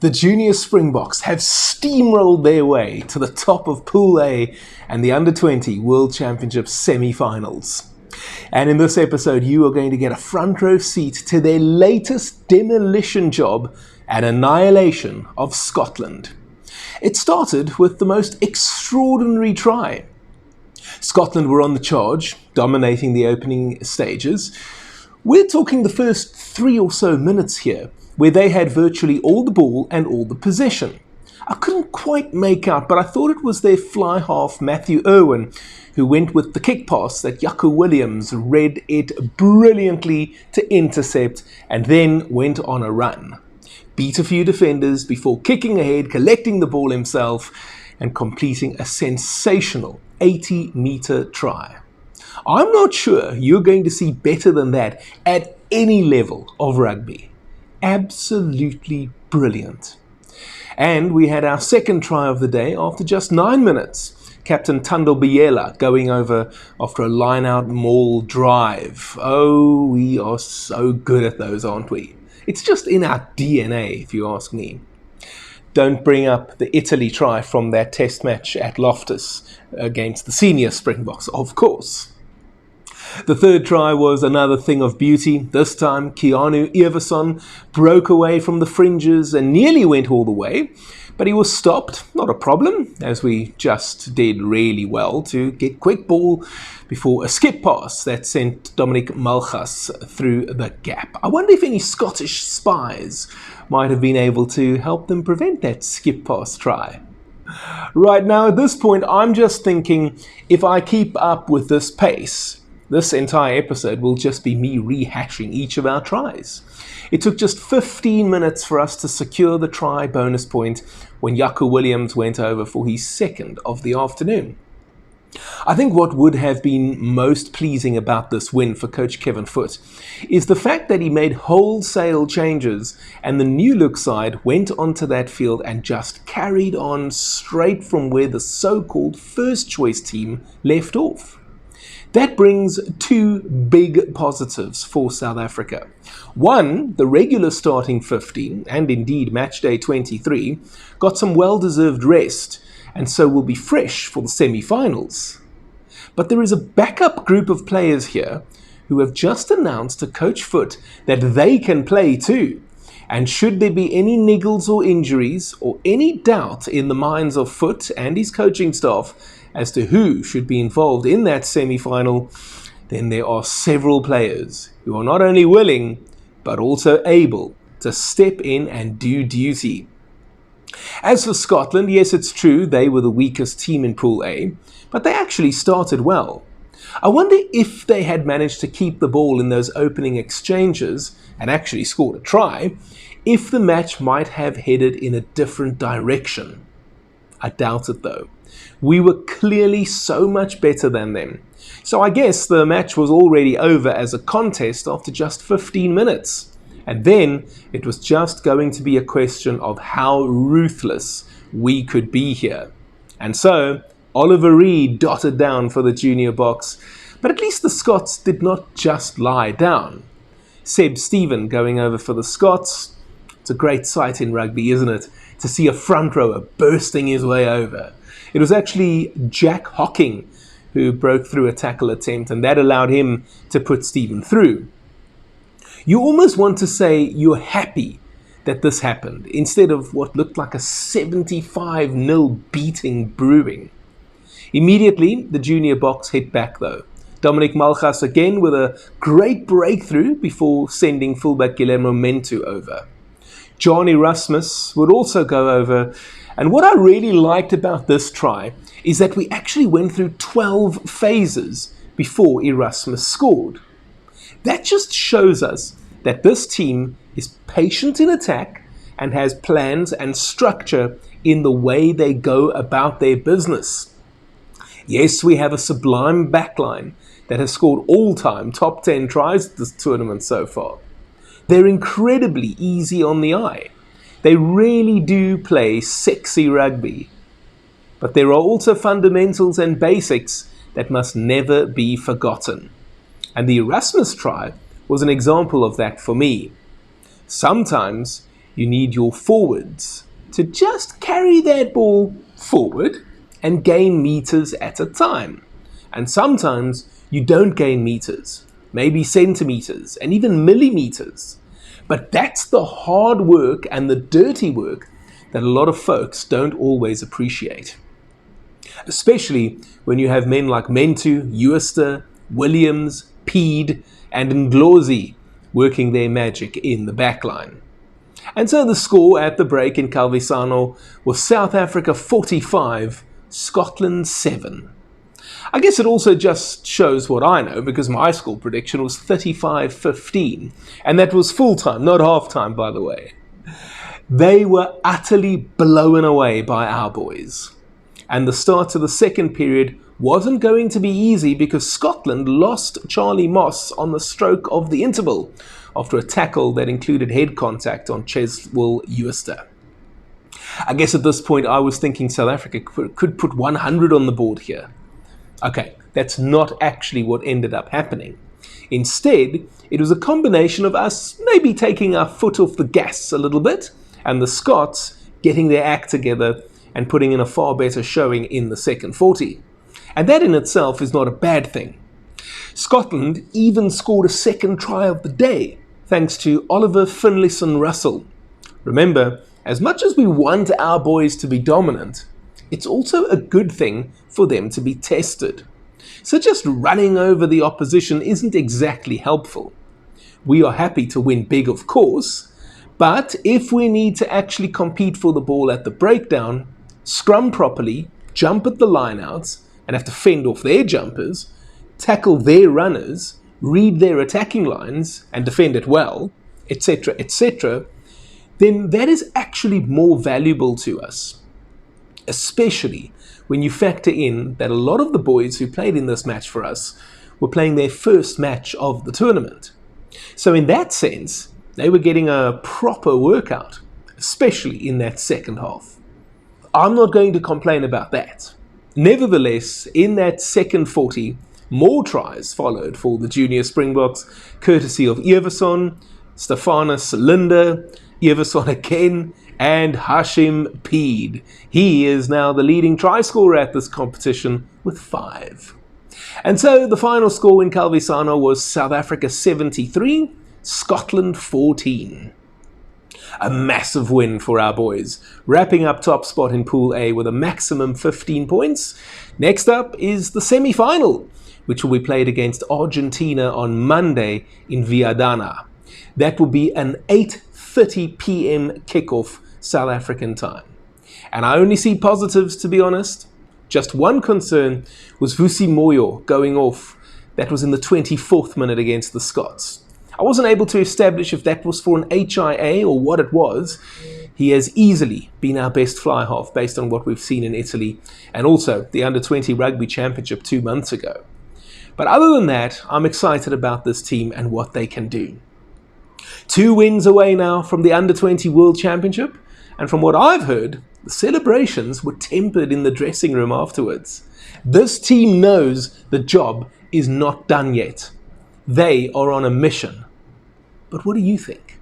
The Junior Springboks have steamrolled their way to the top of Pool A and the Under-20 World Championship semi-finals. And in this episode, you are going to get a front row seat to their latest demolition job and annihilation of Scotland. It started with the most extraordinary try. Scotland were on the charge, dominating the opening stages. We're talking the first 3 or so minutes here, where they had virtually all the ball and all the possession. I couldn't quite make out, but I thought it was their fly half Matthew Irwin who went with the kick pass that Jaco Williams read it brilliantly to intercept and then went on a run. Beat a few defenders before kicking ahead, collecting the ball himself and completing a sensational 80-meter try. I'm not sure you're going to see better than that at any level of rugby. Absolutely brilliant. And we had our second try of the day after just 9 minutes. Captain Thando Biela going over after a line-out maul drive. Oh, we are so good at those, aren't we? It's just in our DNA, if you ask me. Don't bring up the Italy try from that test match at Loftus against the Senior Springboks, of course. The third try was another thing of beauty. This time, Keanu Everson broke away from the fringes and nearly went all the way, but he was stopped, not a problem, as we just did really well to get quick ball before a skip pass that sent Dominic Malchus through the gap. I wonder if any Scottish spies might have been able to help them prevent that skip pass try. Right now, at this point, I'm just thinking, if I keep up with this pace, this entire episode will just be me rehashing each of our tries. It took just 15 minutes for us to secure the try bonus point when Jaco Williams went over for his second of the afternoon. I think what would have been most pleasing about this win for coach Kevin Foote is the fact that he made wholesale changes and the new look side went onto that field and just carried on straight from where the so-called first choice team left off. That brings 2 big positives for South Africa. One, the regular starting 15, and indeed match day 23, got some well-deserved rest, and so will be fresh for the semi-finals. But there is a backup group of players here who have just announced to Coach Foote that they can play too. And should there be any niggles or injuries, or any doubt in the minds of Foote and his coaching staff as to who should be involved in that semi-final, then there are several players who are not only willing, but also able to step in and do duty. As for Scotland, yes, it's true, they were the weakest team in Pool A, but they actually started well. I wonder if they had managed to keep the ball in those opening exchanges and actually scored a try, if the match might have headed in a different direction. I doubt it though. We were clearly so much better than them. So I guess the match was already over as a contest after just 15 minutes. And then it was just going to be a question of how ruthless we could be here. And so Oliver Reed dotted down for the Junior Boks, but at least the Scots did not just lie down. Seb Stephen going over for the Scots. It's a great sight in rugby, isn't it? To see a front rower bursting his way over. It was actually Jack Hocking who broke through a tackle attempt, and that allowed him to put Stephen through. You almost want to say you're happy that this happened, instead of what looked like a 75-0 beating brewing. Immediately, the Junior Boks hit back though. Dominic Malchus again with a great breakthrough before sending fullback Guillermo Mentu over. John Erasmus would also go over, and what I really liked about this try is that we actually went through 12 phases before Erasmus scored. That just shows us that this team is patient in attack and has plans and structure in the way they go about their business. Yes, we have a sublime backline that has scored all-time top 10 tries this tournament so far. They're incredibly easy on the eye. They really do play sexy rugby. But there are also fundamentals and basics that must never be forgotten. And the Erasmus try was an example of that for me. Sometimes You need your forwards to just carry that ball forward and gain meters at a time. And sometimes you don't gain meters, maybe centimeters and even millimeters. But that's the hard work and the dirty work that a lot of folks don't always appreciate. Especially when you have men like Mentu, Uester, Williams, Pede and Nglozi working their magic in the backline. And so the score at the break in Calvisano was South Africa 45, Scotland 7. I guess it also just shows what I know, because my score prediction was 35-15, and that was full-time, not half-time, by the way. They were utterly blown away by our boys. And the start of the second period wasn't going to be easy, because Scotland lost Charlie Moss on the stroke of the interval after a tackle that included head contact on Cheswell Uester. I guess at this point I was thinking South Africa could put 100 on the board here. Okay, that's not actually what ended up happening. Instead, it was a combination of us maybe taking our foot off the gas a little bit, and the Scots getting their act together and putting in a far better showing in the second 40. And that in itself is not a bad thing. Scotland even scored a second try of the day, thanks to Oliver Finlayson-Russell. Remember, as much as we want our boys to be dominant, it's also a good thing for them to be tested. So just running over the opposition isn't exactly helpful. We are happy to win big, of course, but if we need to actually compete for the ball at the breakdown, scrum properly, jump at the lineouts, and have to fend off their jumpers, tackle their runners, read their attacking lines, and defend it well, etc., etc., then that is actually more valuable to us. Especially when you factor in that a lot of the boys who played in this match for us were playing their first match of the tournament. So in that sense, they were getting a proper workout, especially in that second half. I'm not going to complain about that. Nevertheless, in that second 40, more tries followed for the Junior Springboks, courtesy of Everson, Stefanus Linde, Everson again, and Hashim Pede. He is now the leading try scorer at this competition with 5. And so the final score in Calvisano was South Africa 73, Scotland 14. A massive win for our boys, wrapping up top spot in Pool A with a maximum 15 points. Next up is the semi-final, which will be played against Argentina on Monday in Viadana. That will be an 8:30 p.m. kickoff South African time. And I only see positives, to be honest. Just one concern was Vusi Moyo going off. That was in the 24th minute against the Scots. I wasn't able to establish if that was for an HIA or what it was. He has easily been our best fly half based on what we've seen in Italy and also the Under-20 Rugby Championship 2 months ago. But other than that, I'm excited about this team and what they can do. 2 wins away now from the Under-20 World Championship, and from what I've heard, the celebrations were tempered in the dressing room afterwards. This team knows the job is not done yet. They are on a mission. But what do you think?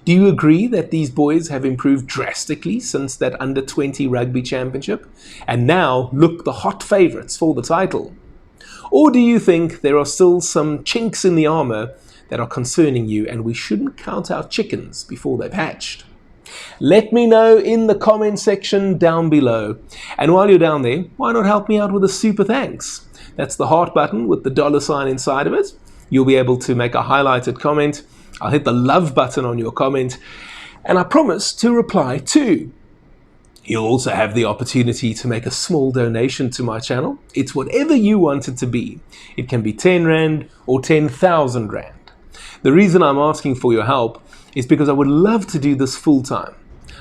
Do you agree that these boys have improved drastically since that Under-20 Rugby Championship and now look the hot favourites for the title? Or do you think there are still some chinks in the armour that are concerning you and we shouldn't count our chickens before they've hatched? Let me know in the comment section down below. And while you're down there, why not help me out with a super thanks? That's the heart button with the $ inside of it. You'll be able to make a highlighted comment. I'll hit the love button on your comment, and I promise to reply too. You'll also have the opportunity to make a small donation to my channel. It's whatever you want it to be. It can be 10 Rand or 10,000 Rand. The reason I'm asking for your help is because I would love to do this full time.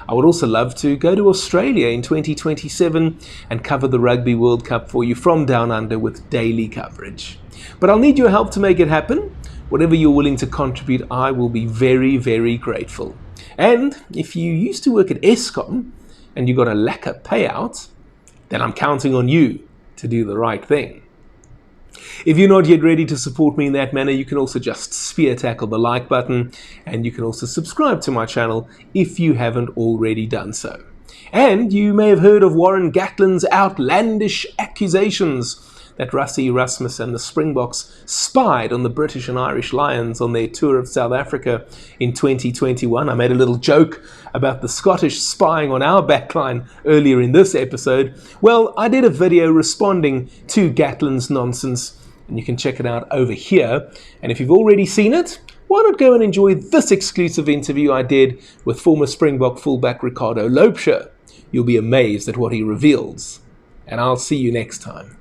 I would also love to go to Australia in 2027 and cover the Rugby World Cup for you from down under with daily coverage. But I'll need your help to make it happen. Whatever you're willing to contribute, I will be very, very grateful. And if you used to work at Eskom and you got a lacquer payout, then I'm counting on you to do the right thing. If you're not yet ready to support me in that manner, you can also just spear tackle the like button, and you can also subscribe to my channel if you haven't already done so. And you may have heard of Warren Gatland's outlandish accusations that Rassie Erasmus and the Springboks spied on the British and Irish Lions on their tour of South Africa in 2021. I made a little joke about the Scottish spying on our backline earlier in this episode. Well, I did a video responding to Gatland's nonsense, and you can check it out over here. And if you've already seen it, why not go and enjoy this exclusive interview I did with former Springbok fullback Ricardo Loubser. You'll be amazed at what he reveals. And I'll see you next time.